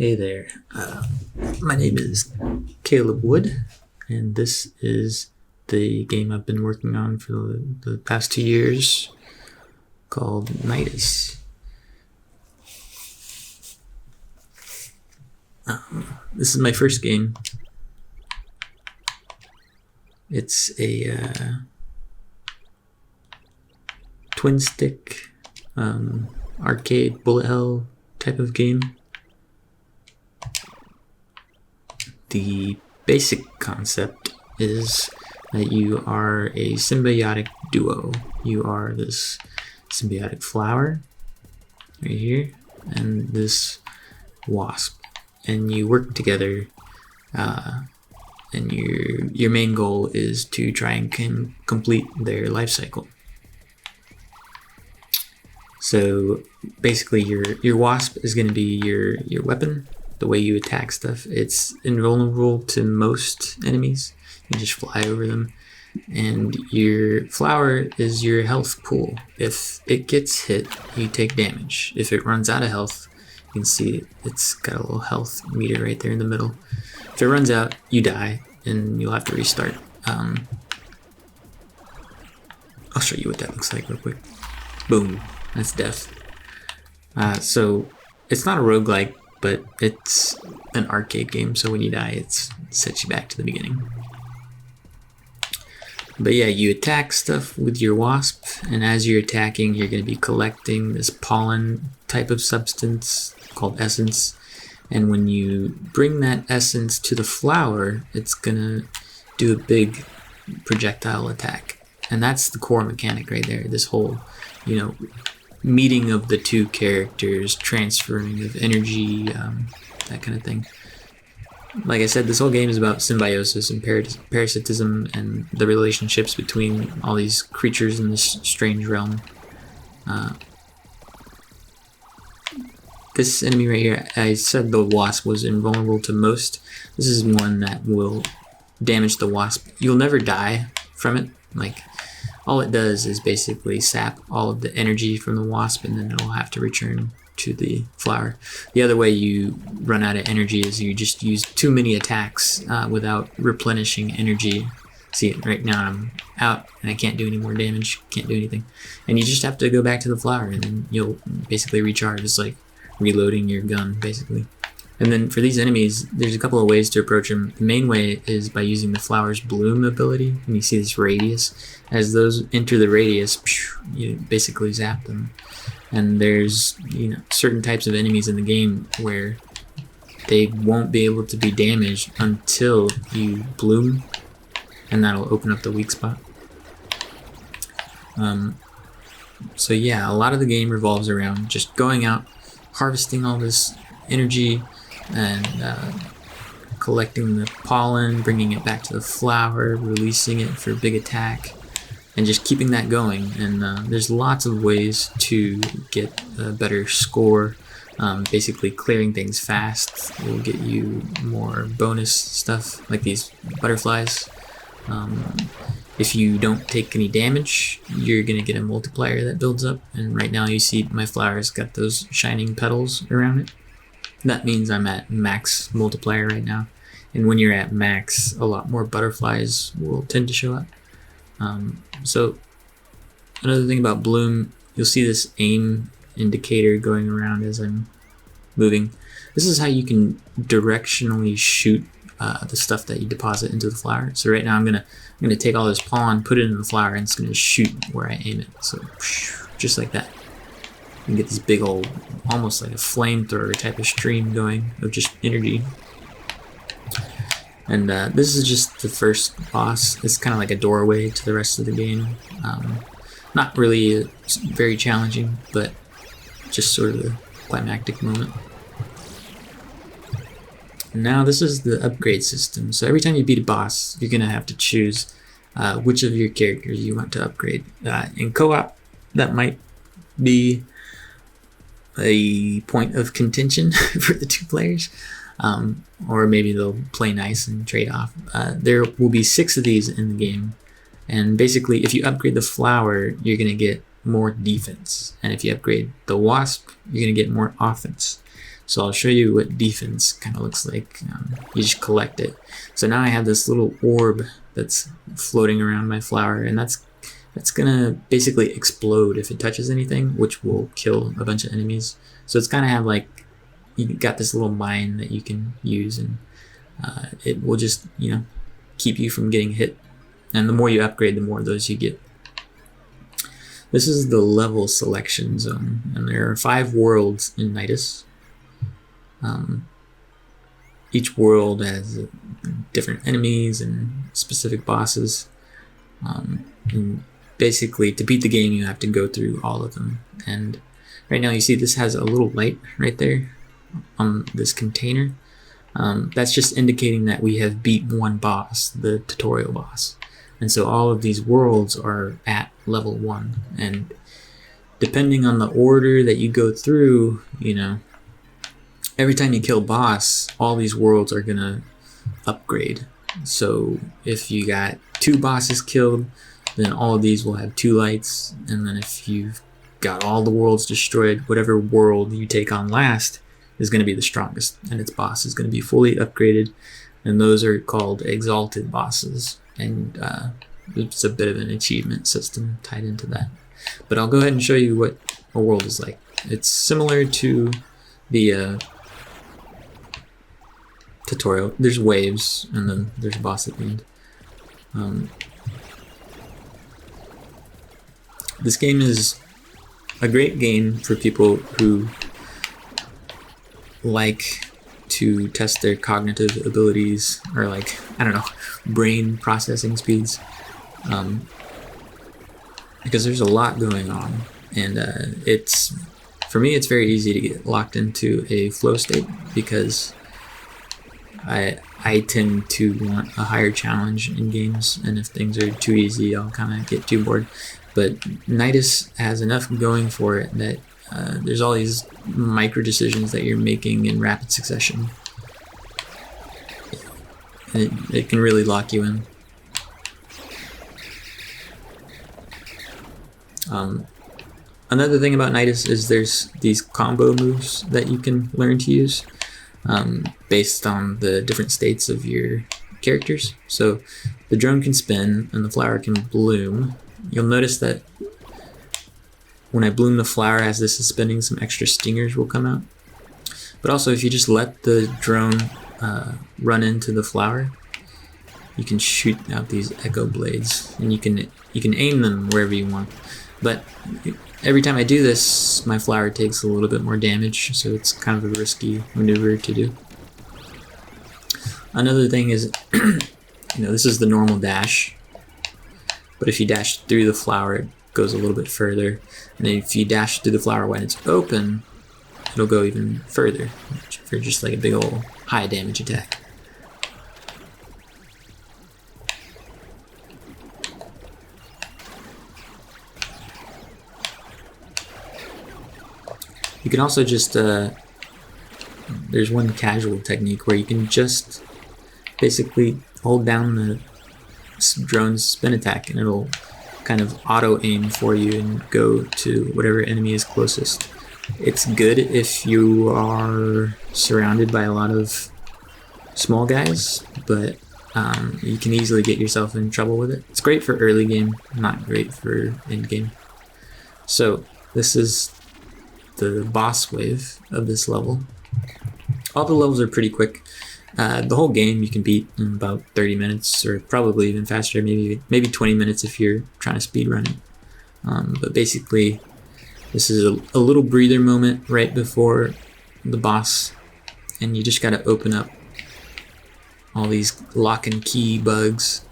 Hey there, my name is Caleb Wood, and this is the game I've been working on for the past 2 years called NIDUS. This is my first game. It's a twin stick arcade bullet hell type of game. The basic concept is that you are a symbiotic duo. You are this symbiotic flower right here and this wasp, and you work together, and your main goal is to try and complete their life cycle. So basically your wasp is going to be your weapon. The way you attack stuff, it's invulnerable to most enemies. You just fly over them. And your flower is your health pool. If it gets hit, you take damage. If it runs out of health, you can see it's got a little health meter right there in the middle. If it runs out, you die and you'll have to restart. I'll show you what that looks like real quick. Boom, that's death. So it's not a roguelike, but it's an arcade game, so when you die, it sets you back to the beginning. But yeah, you attack stuff with your wasp, and as you're attacking, you're going to be collecting this pollen type of substance called essence. And when you bring that essence to the flower, it's going to do a big projectile attack. And that's the core mechanic right there, this whole, meeting of the two characters, transferring of energy, that kind of thing. Like I said, this whole game is about symbiosis and parasitism and the relationships between all these creatures in this strange realm. This enemy right here, I said the wasp was invulnerable to most. This is one that will damage the wasp. You'll never die from it. All it does is basically sap all of the energy from the wasp, and then it'll have to return to the flower. The other way you run out of energy is you just use too many attacks without replenishing energy. See, right now I'm out and I can't do any more damage, can't do anything. And you just have to go back to the flower and then you'll basically recharge. It's like reloading your gun, basically. And then for these enemies, there's a couple of ways to approach them. The main way is by using the flower's bloom ability. And you see this radius. As those enter the radius, you basically zap them. And there's certain types of enemies in the game where they won't be able to be damaged until you bloom, and that'll open up the weak spot. So yeah, a lot of the game revolves around just going out, harvesting all this energy, and collecting the pollen, bringing it back to the flower, releasing it for a big attack, and just keeping that going. And there's lots of ways to get a better score. Basically clearing things fast will get you more bonus stuff like these butterflies. If you don't take any damage, you're gonna get a multiplier that builds up, and right now you see my flower's got those shining petals around it. That means I'm at max multiplier right now, and when you're at max, a lot more butterflies will tend to show up. So another thing about bloom, you'll see this aim indicator going around as I'm moving. This is how you can directionally shoot the stuff that you deposit into the flower. So right now I'm gonna take all this pollen, put it in the flower, and it's gonna shoot where I aim it. So just like that. You can get this big old, almost like a flamethrower type of stream going of just energy. And this is just the first boss. It's kind of like a doorway to the rest of the game. Not really very challenging, but just sort of the climactic moment. Now this is the upgrade system. So every time you beat a boss, you're gonna have to choose which of your characters you want to upgrade. In co-op, that might be a point of contention for the two players, or maybe they'll play nice and trade off. There will be 6 of these in the game, and basically if you upgrade the flower, you're gonna get more defense, and if you upgrade the wasp, you're gonna get more offense. So I'll show you what defense kind of looks like. You just collect it. So now I have this little orb that's floating around my flower, and that's gonna basically explode if it touches anything, which will kill a bunch of enemies. So it's kind of have like, you got this little mine that you can use, and it will just, keep you from getting hit. And the more you upgrade, the more of those you get. This is the level selection zone, and there are 5 worlds in NIDUS. Each world has different enemies and specific bosses. And basically, to beat the game, you have to go through all of them. And right now, you see this has a little light right there on this container. That's just indicating that we have beat one boss, the tutorial boss. And so all of these worlds are at level 1. And depending on the order that you go through, every time you kill a boss, all these worlds are gonna upgrade. So if you got 2 bosses killed, then all of these will have 2 lights. And then if you've got all the worlds destroyed, whatever world you take on last is going to be the strongest, and its boss is going to be fully upgraded, and those are called exalted bosses. And it's a bit of an achievement system tied into that. But I'll go ahead and show you what a world is like. It's similar to the tutorial. There's waves, and then there's a boss at the end. This game is a great game for people who like to test their cognitive abilities, or brain processing speeds, because there's a lot going on, and for me it's very easy to get locked into a flow state, because I tend to want a higher challenge in games, and if things are too easy, I'll kind of get too bored. But NIDUS has enough going for it that there's all these micro decisions that you're making in rapid succession, and it can really lock you in. Another thing about NIDUS is there's these combo moves that you can learn to use based on the different states of your characters. So the drone can spin and the flower can bloom. You'll notice that when I bloom the flower as this is spinning, some extra stingers will come out. But also, if you just let the drone run into the flower, you can shoot out these echo blades, and you can aim them wherever you want. But every time I do this, my flower takes a little bit more damage, so it's kind of a risky maneuver to do. Another thing is, this is the normal dash, but if you dash through the flower, it goes a little bit further. And then if you dash through the flower when it's open, it'll go even further for just like a big old high damage attack. You can also just, there's one casual technique where you can just basically hold down the drone's spin attack, and it'll kind of auto aim for you and go to whatever enemy is closest. It's good if you are surrounded by a lot of small guys, but you can easily get yourself in trouble with it. It's great for early game, not great for end game. So this is the boss wave of this level. All the levels are pretty quick. The whole game you can beat in about 30 minutes, or probably even faster, maybe 20 minutes if you're trying to speed run it. But basically, this is a little breather moment right before the boss, and you just gotta open up all these lock and key bugs,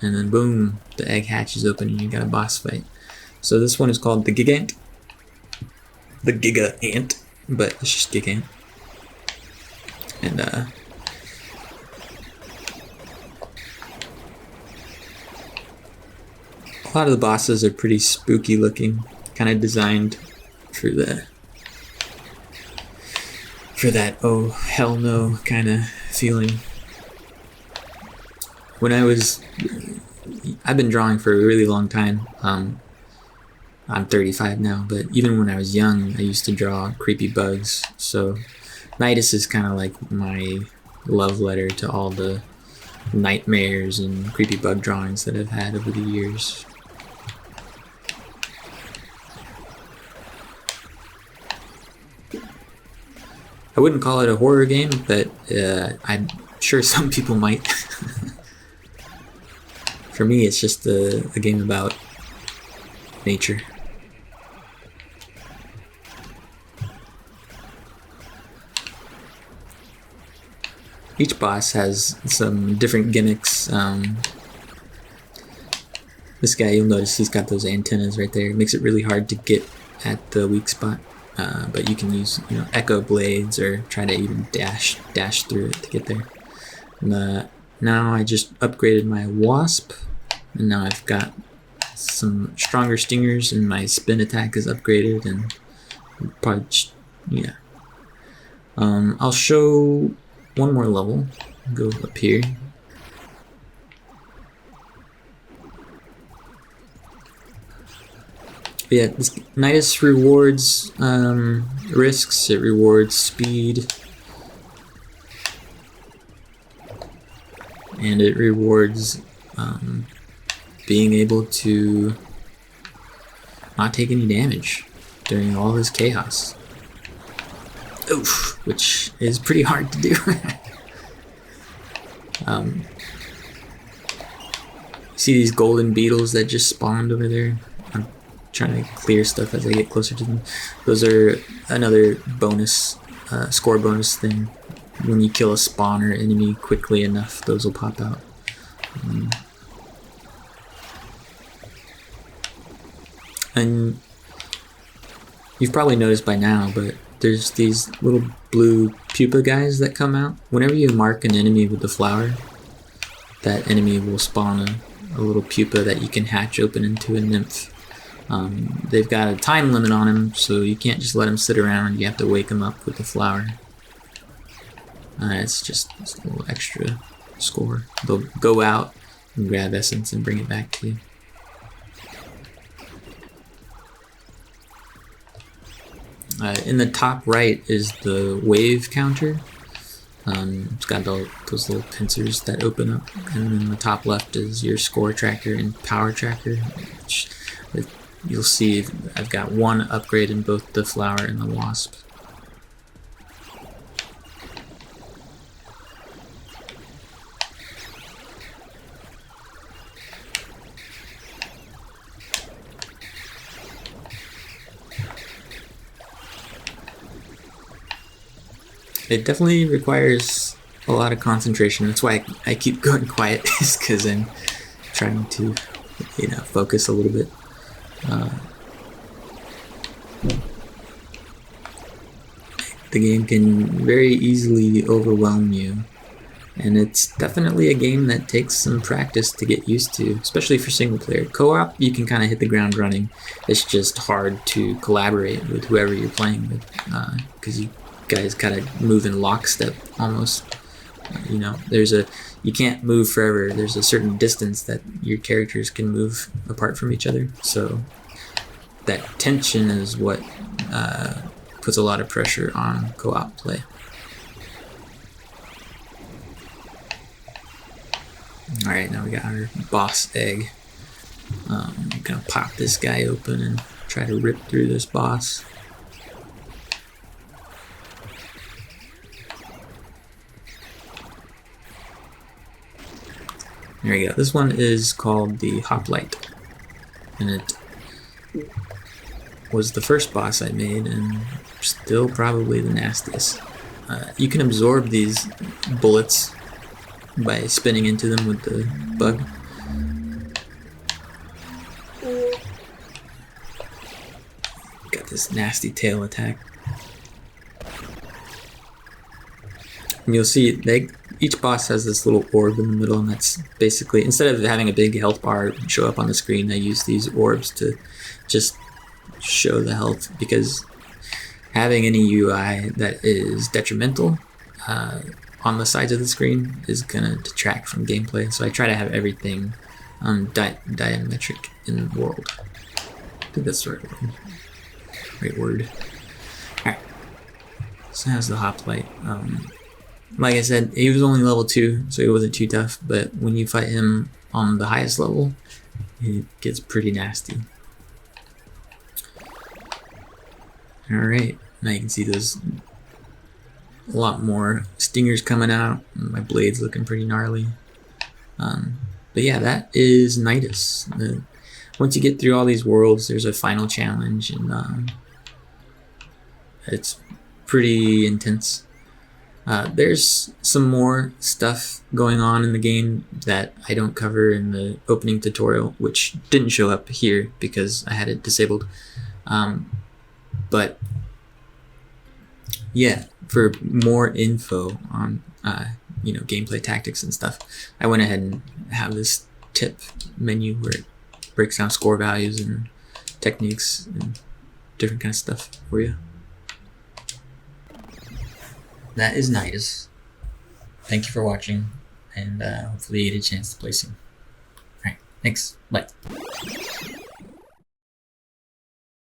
and then boom, the egg hatches open and you got a boss fight. So this one is called the Gigant. The Giga Ant, but it's just Gigant. And a lot of the bosses are pretty spooky looking, kind of designed for that oh hell no kind of feeling. I've been drawing for a really long time. I'm 35 now, but even when I was young, I used to draw creepy bugs. So NIDUS is kind of like my love letter to all the nightmares and creepy bug drawings that I've had over the years. I wouldn't call it a horror game, but I'm sure some people might. For me, it's just a game about nature. Each boss has some different gimmicks. This guy, you'll notice he's got those antennas right there. It makes it really hard to get at the weak spot. But you can use, echo blades or try to even dash through it to get there. Now I just upgraded my wasp, and now I've got some stronger stingers, and my spin attack is upgraded, and probably yeah. I'll show one more level. Go up here. Yeah, this NIDUS rewards risks, it rewards speed, and it rewards being able to not take any damage during all this chaos. Oof, which is pretty hard to do. See these golden beetles that just spawned over there? I'm trying to clear stuff as I get closer to them. Those are another bonus, score bonus thing. When you kill a spawner enemy quickly enough, those will pop out. And you've probably noticed by now, but there's these little blue pupa guys that come out. Whenever you mark an enemy with the flower, that enemy will spawn a little pupa that you can hatch open into a nymph. They've got a time limit on them, so you can't just let them sit around. You have to wake them up with the flower. It's just a little extra score. They'll go out and grab essence and bring it back to you. In the top right is the wave counter. It's got those little pincers that open up, and then the top left is your score tracker and power tracker. Which you'll see I've got one upgrade in both the flower and the wasp. It definitely requires a lot of concentration. That's why I keep going quiet, is because I'm trying to, focus a little bit. The game can very easily overwhelm you, and it's definitely a game that takes some practice to get used to, especially for single player. Co-op, you can kind of hit the ground running. It's just hard to collaborate with whoever you're playing with, because you guys kind of move in lockstep almost. You can't move forever. There's a certain distance that your characters can move apart from each other, so that tension is what puts a lot of pressure on co-op play. Alright, now we got our boss egg. I'm gonna pop this guy open and try to rip through this boss. There we go. This one is called the Hoplite, and it was the first boss I made, and still probably the nastiest. You can absorb these bullets by spinning into them with the bug. Got this nasty tail attack. And you'll see each boss has this little orb in the middle, and that's basically, instead of having a big health bar show up on the screen, I use these orbs to just show the health, because having any UI that is detrimental on the sides of the screen is gonna detract from gameplay. So I try to have everything diametric in the world. I think that's the right word. Alright. So has the hoplite. Like I said, he was only level 2, so he wasn't too tough, but when you fight him on the highest level, it gets pretty nasty. Alright, now you can see there's a lot more stingers coming out. My blade's looking pretty gnarly. But yeah, that is NIDUS. Once you get through all these worlds, there's a final challenge, and it's pretty intense. There's some more stuff going on in the game that I don't cover in the opening tutorial, which didn't show up here because I had it disabled. But yeah, for more info on gameplay tactics and stuff, I went ahead and have this tip menu where it breaks down score values and techniques and different kind of stuff for you. That is NIDUS. Thank you for watching, and hopefully you get a chance to play soon. Alright, thanks. Bye.